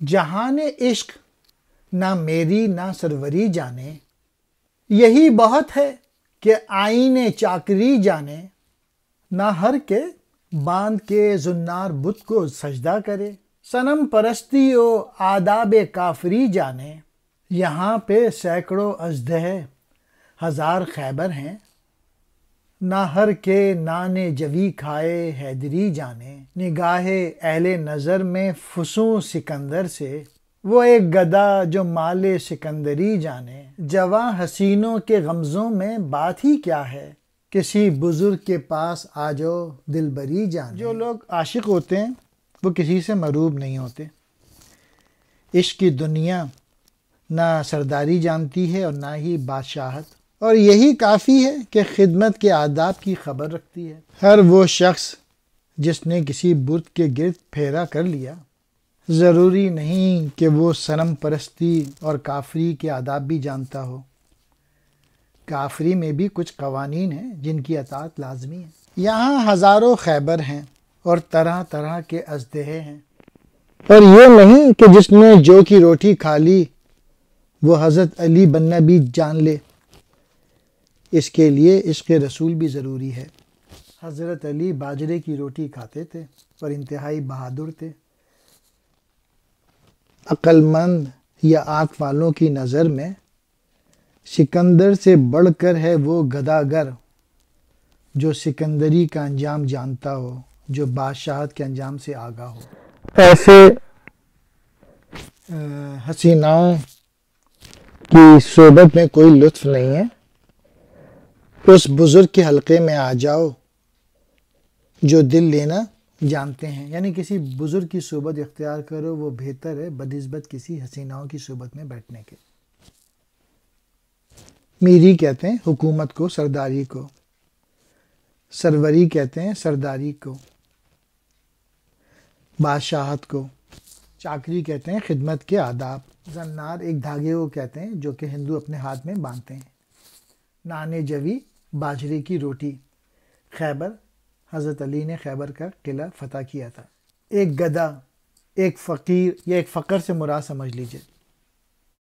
جہان عشق نہ میری نہ سروری جانے، یہی بہت ہے کہ آئین چاکری جانے، نہ ہر کے باندھ کے زنار بت کو سجدہ کرے، صنم پرستی و آداب کافری جانے، یہاں پہ سینکڑوں اژدہے ہزار خیبر ہیں، نہ ہر کے نان جوی کھائے حیدری جانے، نگاہ اہل نظر میں فسوں سکندر سے، وہ ایک گدا جو مال سکندری جانے، جواں حسینوں کے غمزوں میں بات ہی کیا ہے، کسی بزرگ کے پاس آ جاؤ دلبری جانے۔ جو لوگ عاشق ہوتے ہیں وہ کسی سے مروب نہیں ہوتے۔ عشق کی دنیا نہ سرداری جانتی ہے اور نہ ہی بادشاہت، اور یہی کافی ہے کہ خدمت کے آداب کی خبر رکھتی ہے۔ ہر وہ شخص جس نے کسی بت کے گرد پھیرا کر لیا، ضروری نہیں کہ وہ صنم پرستی اور کافری کے آداب بھی جانتا ہو۔ کافری میں بھی کچھ قوانین ہیں جن کی اطاعت لازمی ہے۔ یہاں ہزاروں خیبر ہیں اور طرح طرح کے اژدہے ہیں، اور یہ نہیں کہ جس نے جو کی روٹی کھا لی وہ حضرت علی بننا بھی جان لے۔ اس کے لیے عشق رسول بھی ضروری ہے۔ حضرت علی باجرے کی روٹی کھاتے تھے اور انتہائی بہادر تھے۔ عقل مند یا آنکھ والوں کی نظر میں سکندر سے بڑھ کر ہے وہ گداگر جو سکندری کا انجام جانتا ہو، جو بادشاہت کے انجام سے آگاہ ہو۔ ایسے حسیناؤں کی صحبت میں کوئی لطف نہیں ہے۔ اس بزرگ کے حلقے میں آ جاؤ جو دل لینا جانتے ہیں، یعنی کسی بزرگ کی صحبت اختیار کرو، وہ بہتر ہے بنسبت کسی حسیناؤں کی صحبت میں بیٹھنے کے۔ میری کہتے ہیں حکومت کو، سرداری کو، سروری کہتے ہیں سرداری کو، بادشاہت کو، چاکری کہتے ہیں خدمت کے آداب، زنار ایک دھاگے کو کہتے ہیں جو کہ ہندو اپنے ہاتھ میں باندھتے ہیں، نان جوی باجرے کی روٹی، خیبر حضرت علی نے خیبر کا قلعہ فتح کیا تھا، ایک گدا، ایک فقیر یا ایک فقر سے مراد سمجھ لیجئے۔